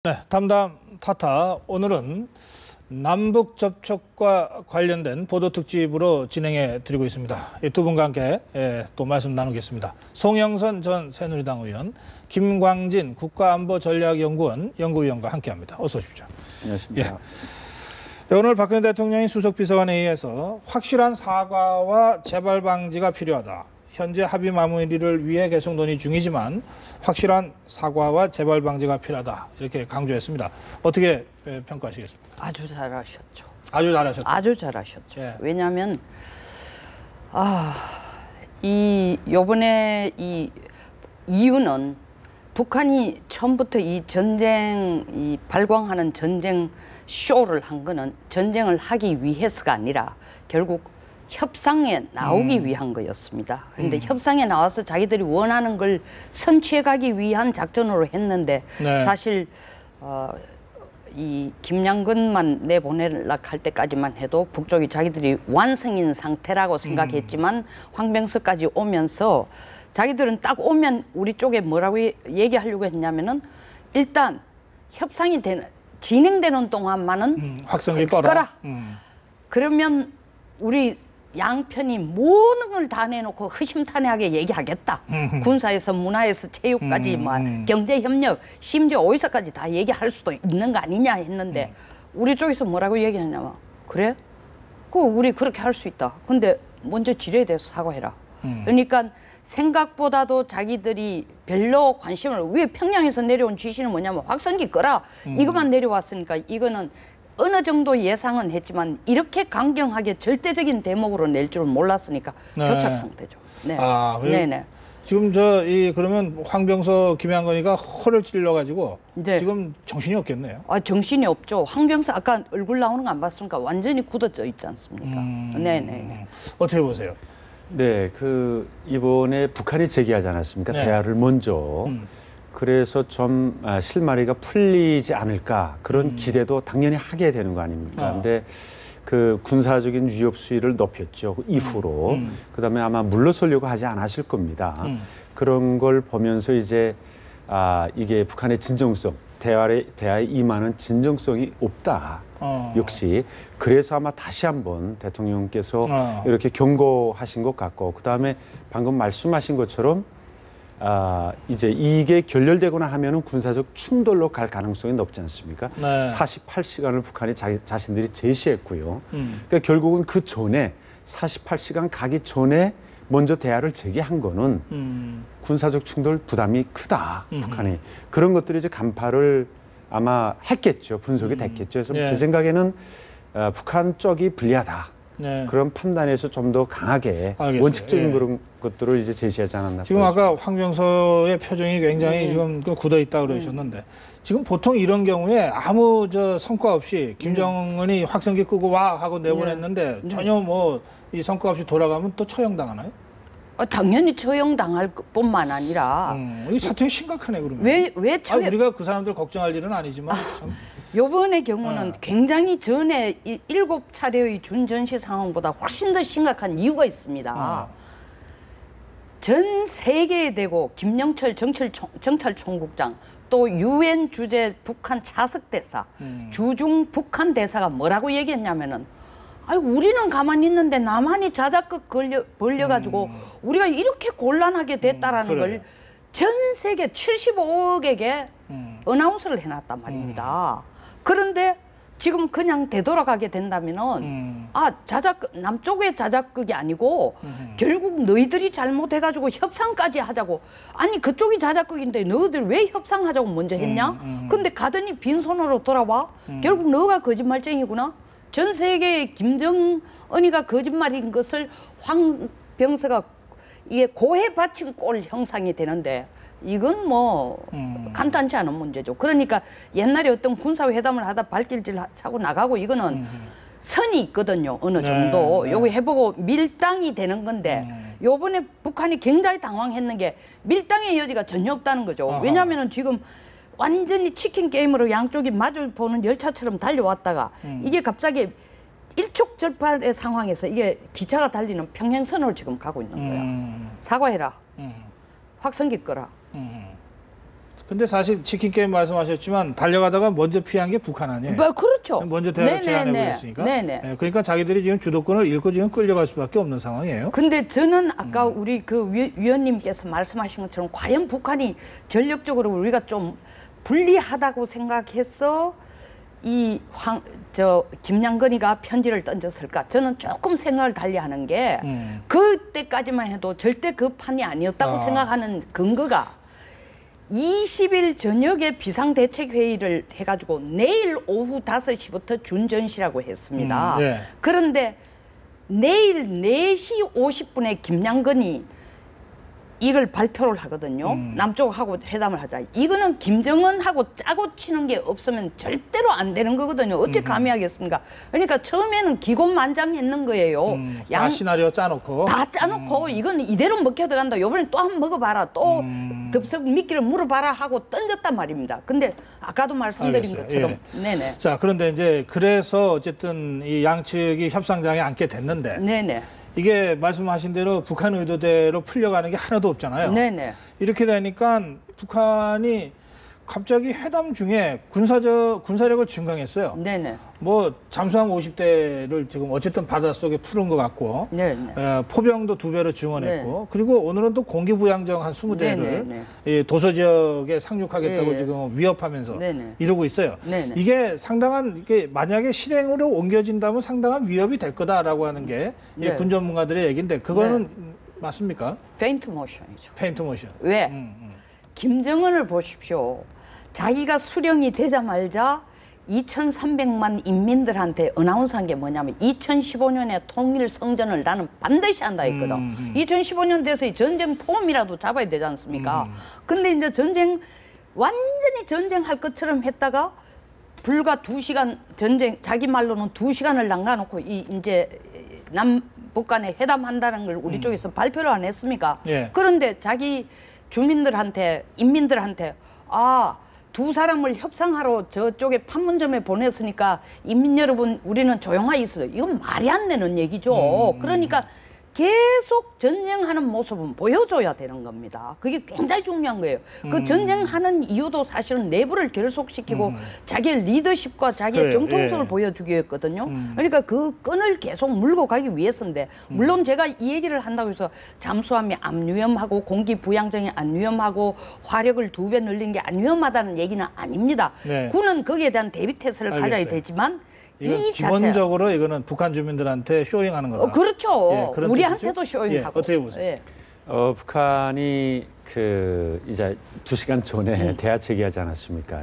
네, 담담 타타 오늘은 남북 접촉과 관련된 보도 특집으로 진행해 드리고 있습니다. 이 두 분과 함께 또 말씀 나누겠습니다. 송영선 전 새누리당 의원, 김광진 국가안보전략연구원 연구위원과 함께합니다. 어서 오십시오. 안녕하십니까. 오늘 박근혜 대통령이 수석비서관에 의해서 확실한 사과와 재발 방지가 필요하다. 현재 합의 마무리를 위해 계속 논의 중이지만 확실한 사과와 재발 방지가 필요하다. 이렇게 강조했습니다. 어떻게 평가하시겠습니까? 아주 잘하셨죠. 아주 잘하셨죠. 아주 잘하셨죠. 예. 왜냐하면 요번에 이 이유는 북한이 처음부터 이 발광하는 전쟁 쇼를 한 거는 전쟁을 하기 위해서가 아니라 결국 협상에 나오기 위한 거였습니다. 그런데 협상에 나와서 자기들이 원하는 걸 선취해 가기 위한 작전으로 했는데 네. 사실 이 김양근만 내보내려고 할 때까지만 해도 북쪽이 자기들이 완성인 상태라고 생각했지만 황병서까지 오면서 자기들은 딱 오면 우리 쪽에 뭐라고 얘기하려고 했냐면은 일단 협상이 진행되는 동안만은 확성기 꺼라. 그러면 우리 양편이 모든 걸 다 내놓고 허심탄회하게 얘기하겠다. 군사에서 문화에서 체육까지 경제협력 심지어 오이사까지 다 얘기할 수도 있는 거 아니냐 했는데 우리 쪽에서 뭐라고 얘기하냐면 그래? 우리 그렇게 할 수 있다. 근데 먼저 지뢰에 대해서 사과해라. 그러니까 생각보다도 자기들이 별로 관심을 왜 평양에서 내려온 지시는 뭐냐면 확성기 끄라. 이것만 내려왔으니까 이거는 어느 정도 예상은 했지만 이렇게 강경하게 절대적인 대목으로 낼 줄은 몰랐으니까 네. 교착 상태죠. 네. 네네. 지금 그러면 황병서 김양건이가 허를 찔러가지고 네. 지금 정신이 없겠네요. 정신이 없죠. 황병서 아까 얼굴 나오는 거 안 봤습니까? 완전히 굳어져 있지 않습니까? 네네. 어떻게 보세요? 네, 이번에 북한이 제기하지 않았습니까? 네. 대화를 먼저. 그래서 좀 실마리가 풀리지 않을까 그런 기대도 당연히 하게 되는 거 아닙니까? 근데 그 군사적인 위협 수위를 높였죠. 그 이후로. 그다음에 아마 물러서려고 하지 않았을 겁니다. 그런 걸 보면서 이제 이게 북한의 진정성, 대화에 임하는 진정성이 없다. 역시 그래서 아마 다시 한번 대통령께서 이렇게 경고하신 것 같고 그다음에 방금 말씀하신 것처럼 이제 이게 결렬되거나 하면은 군사적 충돌로 갈 가능성이 높지 않습니까? 네. 48시간을 북한이 자신들이 제시했고요. 그러니까 결국은 그 전에 48시간 가기 전에 먼저 대화를 제기한 거는 군사적 충돌 부담이 크다. 북한이. 그런 것들이 이제 간파를 아마 했겠죠. 분석이 됐겠죠. 그래서 제 생각에는 북한 쪽이 불리하다. 네. 그런 판단에서 좀 더 강하게 알겠어요. 원칙적인 예. 그런 것들을 이제 제시하지 않았나. 지금 아까 황병서의 표정이 굉장히 지금 굳어 있다 그러셨는데 지금 보통 이런 경우에 아무 성과 없이 김정은이 확성기 끄고 와 하고 내보냈는데 전혀 이 성과 없이 돌아가면 또 처형당하나요? 당연히 처형당할 뿐만 아니라 이 사태가 심각하네 그러면. 왜 처형? 우리가 그 사람들 걱정할 일은 아니지만 참. 요번의 경우는 굉장히 전에 7차례의 준전시 상황보다 훨씬 더 심각한 이유가 있습니다. 전 세계에 대고 김영철 정찰총국장 또 유엔 주재 북한 차석 대사, 주중 북한 대사가 뭐라고 얘기했냐면은 우리는 가만히 있는데 남한이 자작극 벌려가지고 우리가 이렇게 곤란하게 됐다라는 걸 전 세계 75억에게 어나운스를 해놨단 말입니다. 그런데 지금 그냥 되돌아가게 된다면은 남쪽의 자작극이 아니고 결국 너희들이 잘못해가지고 협상까지 하자고. 아니 그쪽이 자작극인데 너희들 왜 협상하자고 먼저 했냐? 근데 가더니 빈손으로 돌아와. 결국 너가 거짓말쟁이구나. 전 세계의 김정은이가 거짓말인 것을 황병서가 이게 고해 바친 꼴 형상이 되는데 이건 간단치 않은 문제죠. 그러니까 옛날에 어떤 군사회담을 하다 발길질 차고 나가고 이거는 선이 있거든요. 어느 정도. 요거 해보고 밀당이 되는 건데 요번에 북한이 굉장히 당황했는 게 밀당의 여지가 전혀 없다는 거죠. 왜냐하면 지금 완전히 치킨 게임으로 양쪽이 마주 보는 열차처럼 달려왔다가 이게 갑자기 일촉즉발의 상황에서 이게 기차가 달리는 평행선으로 지금 가고 있는 거야. 사과해라. 확성기 끄라. 근데 사실 치킨 게임 말씀하셨지만 달려가다가 먼저 피한 게 북한 아니에요? 뭐, 그렇죠. 먼저 대화를 제안해 버렸으니까. 네네. 그러니까 자기들이 지금 주도권을 잃고 지금 끌려갈 수밖에 없는 상황이에요. 근데 저는 아까 우리 그 위원님께서 말씀하신 것처럼 과연 북한이 전력적으로 우리가 좀 불리하다고 생각해서 김양건이가 편지를 던졌을까? 저는 조금 생각을 달리하는 게 그때까지만 해도 절대 그 판이 아니었다고 생각하는 근거가 20일 저녁에 비상대책회의를 해가지고 내일 오후 5시부터 준전시라고 했습니다. 네. 그런데 내일 4시 50분에 김양건이 이걸 발표를 하거든요. 남쪽하고 회담을 하자. 이거는 김정은하고 짜고 치는 게 없으면 절대로 안 되는 거거든요. 어떻게 감히 하겠습니까? 그러니까 처음에는 기곤만장했는 거예요. 다 시나리오 짜놓고. 다 짜놓고 이건 이대로 먹혀 들어간다. 이번에 또 한번 먹어봐라. 또 덥석 미끼를 물어봐라 하고 던졌단 말입니다. 근데 아까도 말씀드린 알겠어요. 것처럼. 예. 네네. 자, 그런데 이제 그래서 어쨌든 이 양측이 협상장에 앉게 됐는데 네네. 이게 말씀하신 대로 북한 의도대로 풀려가는 게 하나도 없잖아요. 네네. 이렇게 되니까 북한이 갑자기 회담 중에 군사력을 증강했어요. 네네. 뭐 잠수함 50대를 지금 어쨌든 바닷속에 풀은 것 같고 네네. 포병도 2배로 증원했고 그리고 오늘은 또 공기부양정 한 20대를 네네. 도서 지역에 상륙하겠다고 네. 지금 위협하면서 네네. 이러고 있어요. 네네. 이게 상당한 이게 만약에 실행으로 옮겨진다면 상당한 위협이 될 거다라고 하는 게 네. 군 전문가들의 얘기인데 그거는 맞습니까? 페인트 모션이죠. 페인트 모션. 왜? 김정은을 보십시오. 자기가 수령이 되자마자 2,300만 인민들한테 어나운스한 게 뭐냐면 2015년에 통일 성전을 나는 반드시 한다 했거든. 2015년 돼서 이 전쟁 포음이라도 잡아야 되지 않습니까? 근데 이제 완전히 전쟁할 것처럼 했다가 불과 2시간 전쟁, 자기 말로는 2시간을 남겨놓고 이제 남북 간에 회담한다는 걸 우리 쪽에서 발표를 안 했습니까? 예. 그런데 자기 주민들한테, 인민들한테 두 사람을 협상하러 저쪽에 판문점에 보냈으니까 인민 여러분 우리는 조용하게 있어요. 이건 말이 안 되는 얘기죠. 그러니까 계속 전쟁하는 모습은 보여줘야 되는 겁니다. 그게 굉장히 중요한 거예요. 그 전쟁하는 이유도 사실은 내부를 결속시키고 자기의 리더십과 자기의 그래요. 정통성을 예. 보여주기 위했거든요. 그러니까 그 끈을 계속 물고 가기 위해서인데 물론 제가 이 얘기를 한다고 해서 잠수함이 안 위험하고 공기 부양정이 안 위험하고 화력을 2배 늘린 게 안 위험하다는 얘기는 아닙니다. 네. 군은 거기에 대한 대비 태세를 가져야 알겠어요. 되지만 이건 이 기본적으로 이거는 북한 주민들한테 쇼잉하는 거다. 그렇죠. 예, 그런 우리한테도 뜻이죠? 쇼잉하고. 예, 어떻게 보세요? 예. 북한이 이제 2시간 전에 대화 제기하지 않았습니까?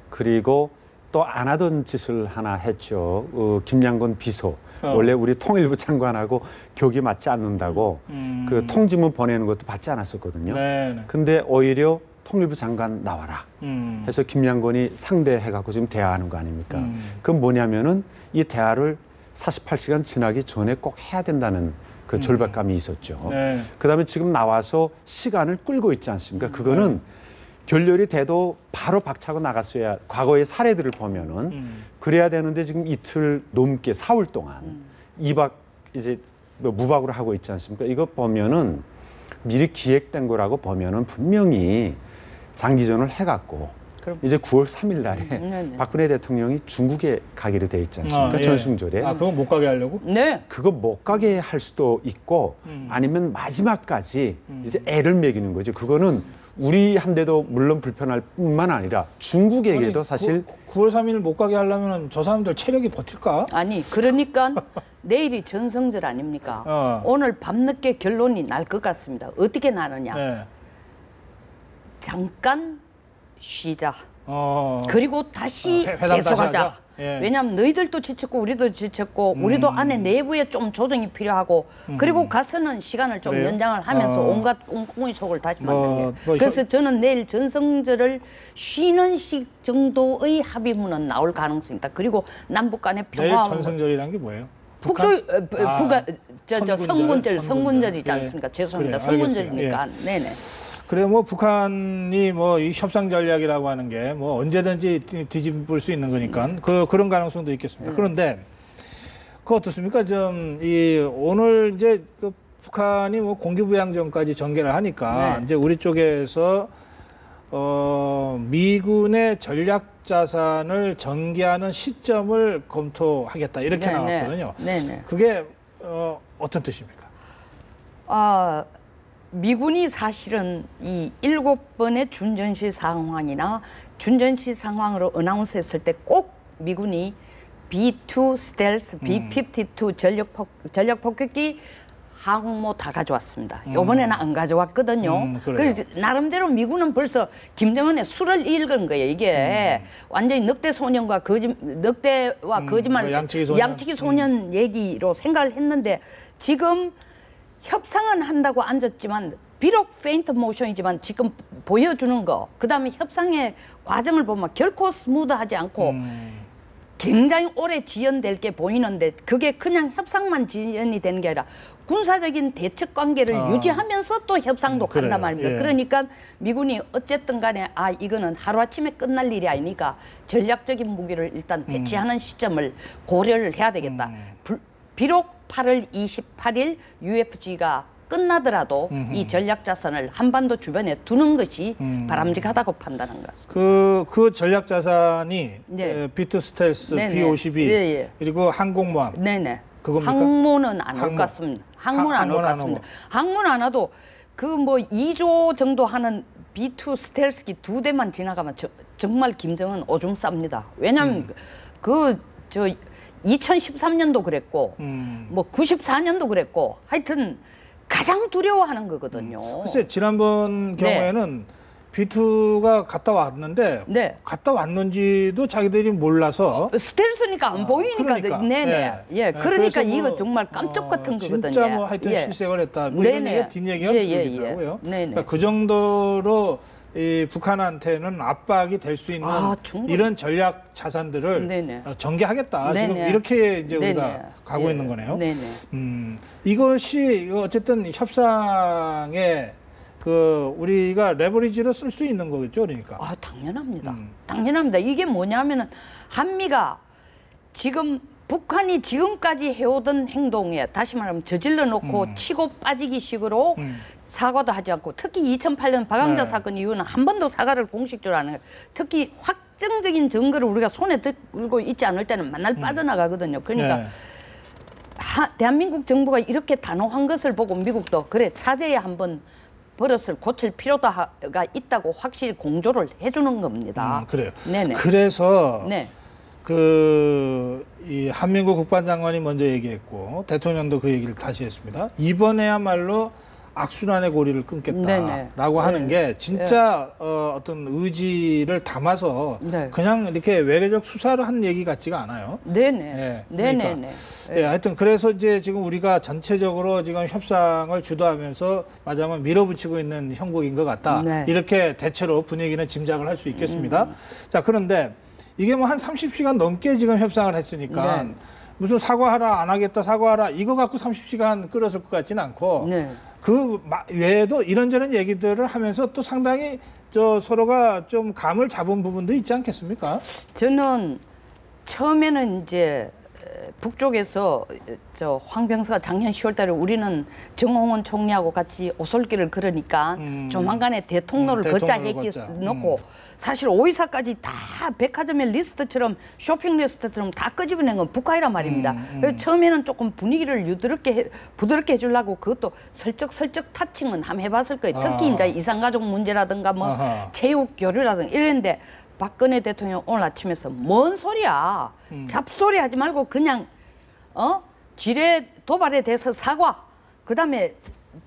그리고 또 안 하던 짓을 하나 했죠. 김양건 비서. 원래 우리 통일부 장관하고 격이 맞지 않는다고 그 통지문 보내는 것도 받지 않았었거든요. 네. 근데 오히려 통일부 장관 나와라 해서 김양건이 상대해갖고 지금 대화하는 거 아닙니까? 그건 뭐냐면은 이 대화를 48시간 지나기 전에 꼭 해야 된다는 그 절박감이 있었죠. 네. 그다음에 지금 나와서 시간을 끌고 있지 않습니까? 그거는 결렬이 돼도 바로 박차고 나갔어야 과거의 사례들을 보면은 그래야 되는데 지금 이틀 넘게 4월 동안 2박 이제 뭐 무박으로 하고 있지 않습니까? 이거 보면은 미리 기획된 거라고 보면은 분명히 장기전을 해갖고 그럼. 이제 9월 3일 날에 네네. 박근혜 대통령이 중국에 가기로 돼 있지 않습니까? 예. 전승절에. 그건 못 가게 하려고? 네. 그거 못 가게 할 수도 있고 아니면 마지막까지 이제 애를 먹이는 거죠. 그거는 우리한테도 물론 불편할 뿐만 아니라 중국에게도 사실 9월 3일 못 가게 하려면 저 사람들 체력이 버틸까? 아니 그러니까 내일이 전성절 아닙니까? 오늘 밤늦게 결론이 날 것 같습니다. 어떻게 나느냐? 네. 잠깐 쉬자. 어. 그리고 다시 회담 다시 계속하자. 하자? 예. 왜냐하면 너희들도 지쳤고 우리도 지쳤고 우리도 안에 내부에 좀 조정이 필요하고 그리고 가서는 시간을 좀 그래요? 연장을 하면서 온갖 꽁꽁의 속을 다시 만들게. 뭐 그래서 저는 내일 전성절을 쉬는 식 정도의 합의문은 나올 가능성이 있다. 그리고 남북 간의 내일 평화 전승절이란 게 뭐예요? 북조 아, 성문절이지 예. 않습니까? 죄송합니다. 그래요. 성문절이니까. 네네. 그래 뭐 북한이 뭐 이 협상 전략이라고 하는 게 뭐 언제든지 뒤집을 수 있는 거니까 그런 가능성도 있겠습니다. 그런데 그 어떻습니까? 좀 이 오늘 이제 그 북한이 뭐 공기부양전까지 전개를 하니까 네. 이제 우리 쪽에서 미군의 전략 자산을 전개하는 시점을 검토하겠다 이렇게 나왔거든요. 네네. 그게 어떤 뜻입니까? 미군이 사실은 이 7번의 준전시 상황이나 준전시 상황으로 어나운스했을 때 꼭 미군이 B-2 스텔스, B-52 전력 폭격기 항모 다 가져왔습니다. 이번에는 안 가져왔거든요. 그래서 나름대로 미군은 벌써 김정은의 수를 읽은 거예요. 이게 완전히 늑대 소년과 늑대와 거짓말, 양치기 소년 얘기로 생각을 했는데 지금 협상은 한다고 앉았지만 비록 페인트 모션이지만 지금 보여주는 거, 그다음에 협상의 과정을 보면 결코 스무드하지 않고 굉장히 오래 지연될 게 보이는데 그게 그냥 협상만 지연이 되는 게 아니라 군사적인 대척 관계를 유지하면서 또 협상도 간단 말입니다. 예. 그러니까 미군이 어쨌든 간에 이거는 하루아침에 끝날 일이 아니니까 전략적인 무기를 일단 배치하는 시점을 고려를 해야 되겠다. 비록 8월 28일 UFG가 끝나더라도 이 전략 자산을 한반도 주변에 두는 것이 바람직하다고 판단한 것 같습니다. 그 전략 자산이 네. B-2 스텔스, 네네. B-52 예. 그리고 항공모함. 네네. 그겁니까? 항모는 안 올 것 같습니다. 항모는 안 올 것 같습니다. 항모는 안 와도 그 뭐 2조 정도 하는 B-2 스텔스기 2대만 지나가면 정말 김정은 오줌 쌉니다. 왜냐하면 2013년도 그랬고 뭐 94년도 그랬고 하여튼 가장 두려워하는 거거든요. 글쎄 지난번 경우에는 B-2가 갔다 왔는데 네. 갔다 왔는지도 자기들이 몰라서 스텔스니까 안 보이니까. 그러니까. 네네. 예. 그러니까 그래서 이거 정말 깜짝 같은 거거든요. 진짜 뭐 하여튼 예. 실색을 했다. 뭐 네네. 이런 얘기가 뒷얘기가 들리더라고요. 네네. 그러니까 그 정도로 이 북한한테는 압박이 될 수 있는 충분히. 이런 전략 자산들을 네네. 전개하겠다. 네네. 지금 이렇게 이제 네네. 우리가 가고 있는 거네요. 네네. 이것이 어쨌든 협상에 우리가 레버리지로 쓸 수 있는 거겠죠, 그러니까. 당연합니다. 당연합니다. 이게 뭐냐면은 한미가 지금 북한이 지금까지 해오던 행동에 다시 말하면 저질러 놓고 치고 빠지기 식으로 사과도 하지 않고 특히 2008년 박항자 사건 이후는 한 번도 사과를 공식적으로 안 해요. 특히 확정적인 증거를 우리가 손에 들고 있지 않을 때는 맨날 빠져나가거든요. 그러니까 대한민국 정부가 이렇게 단호한 것을 보고 미국도 그래 차제에 한번 버릇을 고칠 필요가 있다고 확실히 공조를 해주는 겁니다. 그래요. 네네. 그래서 네. 이 한민구 국방장관이 먼저 얘기했고 대통령도 그 얘기를 다시 했습니다. 이번에야말로 악순환의 고리를 끊겠다라고 하는 게 진짜 어떤 의지를 담아서 그냥 이렇게 외교적 수사를 한 얘기 같지가 않아요. 네네. 네네네. 하여튼 그래서 이제 지금 우리가 전체적으로 지금 협상을 주도하면서 마지막에 밀어붙이고 있는 형국인 것 같다. 이렇게 대체로 분위기는 짐작을 할 수 있겠습니다. 자, 그런데 이게 뭐 한 30시간 넘게 지금 협상을 했으니까 무슨 사과하라 안 하겠다 사과하라 이거 갖고 30시간 끌었을 것 같지는 않고 그 외에도 이런저런 얘기들을 하면서 또 상당히 서로가 좀 감을 잡은 부분도 있지 않겠습니까? 저는 처음에는 이제 북쪽에서 황병서가 작년 10월달에 우리는 정홍원 총리하고 같이 오솔길을 걸으니까 조만간에 대통로를 걷자 얘기 놓고 사실 5.24까지 다 백화점의 리스트처럼 쇼핑 리스트처럼 다 끄집어낸 건 북한이란 말입니다. 그래서 처음에는 조금 분위기를 부드럽게 해주려고 그것도 슬쩍슬쩍 타칭은 한번 해봤을 거예요. 특히 이제 이산가족 문제라든가 뭐 체육 교류라든가 이랬는데 박근혜 대통령 오늘 아침에서 뭔 소리야. 잡소리 하지 말고 그냥 지뢰 도발에 대해서 사과. 그다음에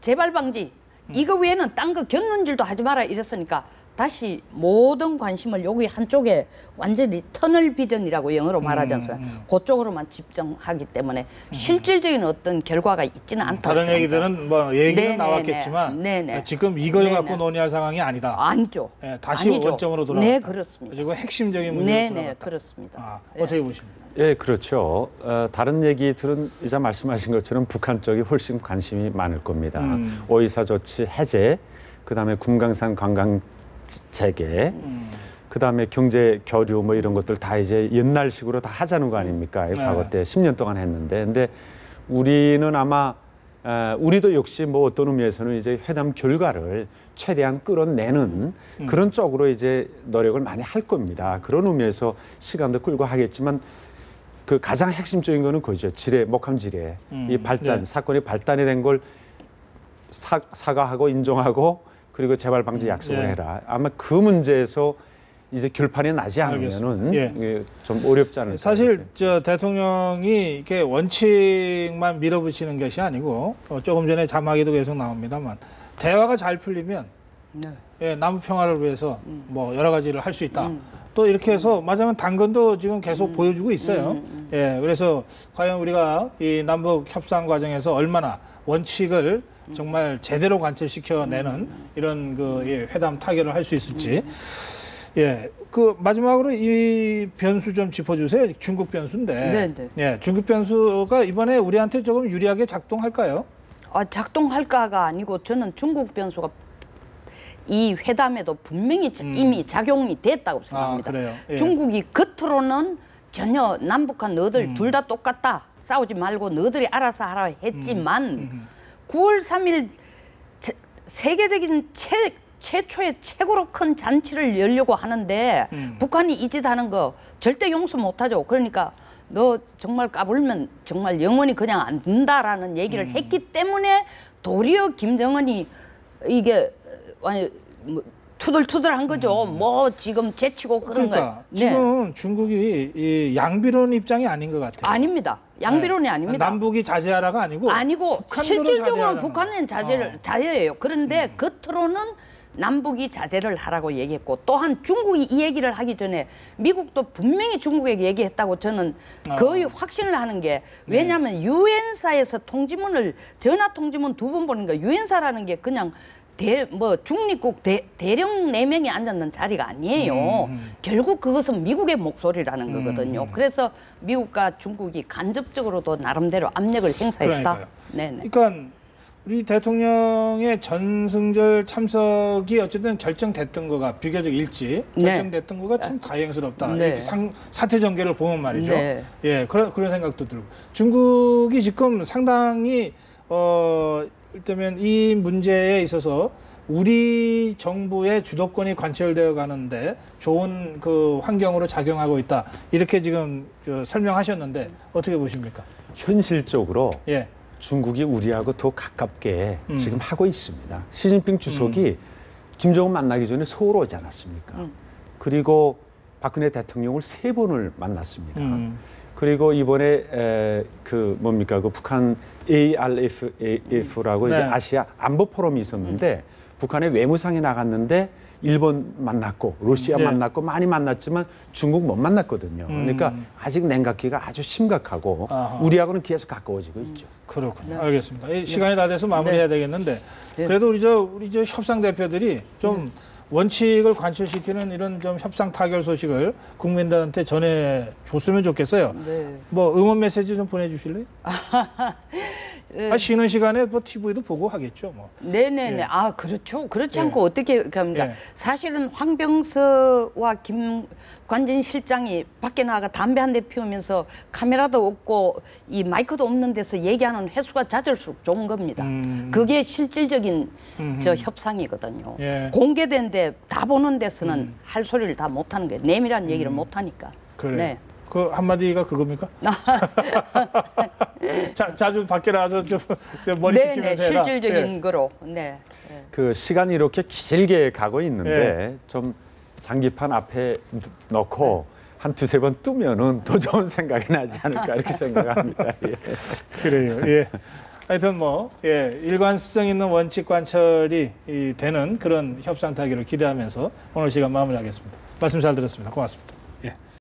재발 방지. 이거 외에는 딴 거 곁눈질도 하지 마라 이랬으니까 다시 모든 관심을 여기 한쪽에 완전히 터널 비전이라고 영어로 말하지 않습니까? 그쪽으로만 집중하기 때문에 실질적인 어떤 결과가 있지는 않다고 다른 얘기들은 뭐 얘기는 나왔겠지만 지금 이걸 갖고 논의할 상황이 아니다. 아니죠. 다시 아니죠. 원점으로 돌아왔다. 네, 그렇습니다. 그리고 핵심적인 문제로 돌아왔다. 네, 그렇습니다. 어떻게 보십니까? 예, 그렇죠. 다른 얘기들은 이제 말씀하신 것처럼 북한 쪽이 훨씬 관심이 많을 겁니다. 5.24 조치 해제, 그다음에 금강산 관광 재개, 그다음에 경제 교류 뭐 이런 것들 다 이제 옛날식으로 다 하자는 거 아닙니까? 과거 때 10년 동안 했는데, 근데 우리는 아마 우리도 역시 뭐 어떤 의미에서는 이제 회담 결과를 최대한 끌어내는 그런 쪽으로 이제 노력을 많이 할 겁니다. 그런 의미에서 시간도 끌고 하겠지만 그 가장 핵심적인 거는 그죠. 지뢰, 목함 지뢰. 이 발단, 네. 사건이 발단이 된 걸 사과하고 인정하고 그리고 재발 방지 약속을 예. 해라. 아마 그 문제에서 이제 결판이 나지 알겠습니다. 않으면은 예. 이게 좀 어렵지 않을까. 사실 저 대통령이 이렇게 원칙만 밀어붙이는 것이 아니고 조금 전에 자막에도 계속 나옵니다만 대화가 잘 풀리면 네. 예, 남북 평화를 위해서 뭐 여러 가지를 할 수 있다. 또 이렇게 해서 맞으면 당근도 지금 계속 보여주고 있어요. 예, 그래서 과연 우리가 이 남북 협상 과정에서 얼마나 원칙을 정말 제대로 관철시켜내는 이런 그 예, 회담 타결을 할 수 있을지. 예, 그 마지막으로 이 변수 좀 짚어주세요. 중국 변수인데. 네네. 예, 중국 변수가 이번에 우리한테 조금 유리하게 작동할까요? 작동할까가 아니고 저는 중국 변수가 이 회담에도 분명히 이미 작용이 됐다고 생각합니다. 그래요? 예. 중국이 겉으로는 전혀 남북한 너들 둘 다 똑같다. 싸우지 말고 너들이 알아서 하라 했지만 9월 3일 세계적인 최초의 최고로 큰 잔치를 열려고 하는데 북한이 이 짓 하는 거 절대 용서 못하죠. 그러니까 너 정말 까불면 정말 영원히 그냥 안 된다라는 얘기를 했기 때문에 도리어 김정은이 이게 아니 뭐 투덜투덜한 거죠. 뭐 지금 제치고 그런 그러니까 거예요. 지금 중국이 이 양비론 입장이 아닌 것 같아요. 아닙니다. 양비론이 네. 아닙니다. 남북이 자제하라가 아니고 아니고 실질적으로는 북한은 자제예요. 그런데 겉으로는 남북이 자제를 하라고 얘기했고 또한 중국이 이 얘기를 하기 전에 미국도 분명히 중국에게 얘기했다고 저는 거의 확신을 하는 게 왜냐하면 유엔사에서 통지문을 전화 통지문 2번 보는 거 유엔사라는 게 그냥 중립국 대령 4명이 앉았는 자리가 아니에요. 결국 그것은 미국의 목소리라는 거거든요. 그래서 미국과 중국이 간접적으로도 나름대로 압력을 행사했다. 그러니까요. 네네. 그러니까 우리 대통령의 전승절 참석이 어쨌든 결정됐던 거가 비교적 일찍 결정됐던 거가 참 다행스럽다. 네. 이렇게 사태 전개를 보면 말이죠. 네. 예, 그런 생각도 들고. 중국이 지금 상당히 일테면 이 문제에 있어서 우리 정부의 주도권이 관철되어 가는데 좋은 그 환경으로 작용하고 있다. 이렇게 지금 설명하셨는데 어떻게 보십니까? 현실적으로 예. 중국이 우리하고 더 가깝게 지금 하고 있습니다. 시진핑 주석이 김정은 만나기 전에 서울 오지 않았습니까? 그리고 박근혜 대통령을 3번을 만났습니다. 그리고 이번에 그 북한 ARF라고 네. 이제 아시아 안보 포럼이 있었는데 북한의 외무상이 나갔는데 일본 만났고 러시아 네. 만났고 많이 만났지만 중국 못 만났거든요. 그러니까 아직 냉각기가 아주 심각하고 아하. 우리하고는 계속 가까워지고 있죠. 그렇군요. 알겠습니다. 시간이 다 돼서 마무리해야 되겠는데 그래도 우리 저 협상 대표들이 좀 원칙을 관철시키는 이런 좀 협상 타결 소식을 국민들한테 전해줬으면 좋겠어요. 네. 뭐 응원 메시지 좀 보내주실래요? 쉬는 시간에 뭐 TV도 보고 하겠죠. 뭐. 네네네. 예. 그렇죠. 그렇지 예. 않고 어떻게 합니까? 예. 사실은 황병서와 김관진 실장이 밖에 나가 담배 한 대 피우면서 카메라도 없고 이 마이크도 없는 데서 얘기하는 횟수가 잦을수록 좋은 겁니다. 그게 실질적인 협상이거든요. 예. 공개된 데 다 보는 데서는 할 소리를 다 못하는 거예요. 내밀한 얘기를 못하니까. 그래요. 네. 그 한마디가 그겁니까? 자주 밖에 나와서 좀 머리 네네. 식히면서 해라. 실질적인 예. 거로. 네. 그 시간이 이렇게 길게 가고 있는데 좀 장기판 앞에 넣고 한 2-3번 뜨면은 더 좋은 생각이 나지 않을까 이렇게 생각합니다. 예. 그래요. 예. 하여튼 일관성 있는 원칙 관철이 되는 그런 협상 타결을 기대하면서 오늘 시간 마무리하겠습니다. 말씀 잘 들었습니다. 고맙습니다.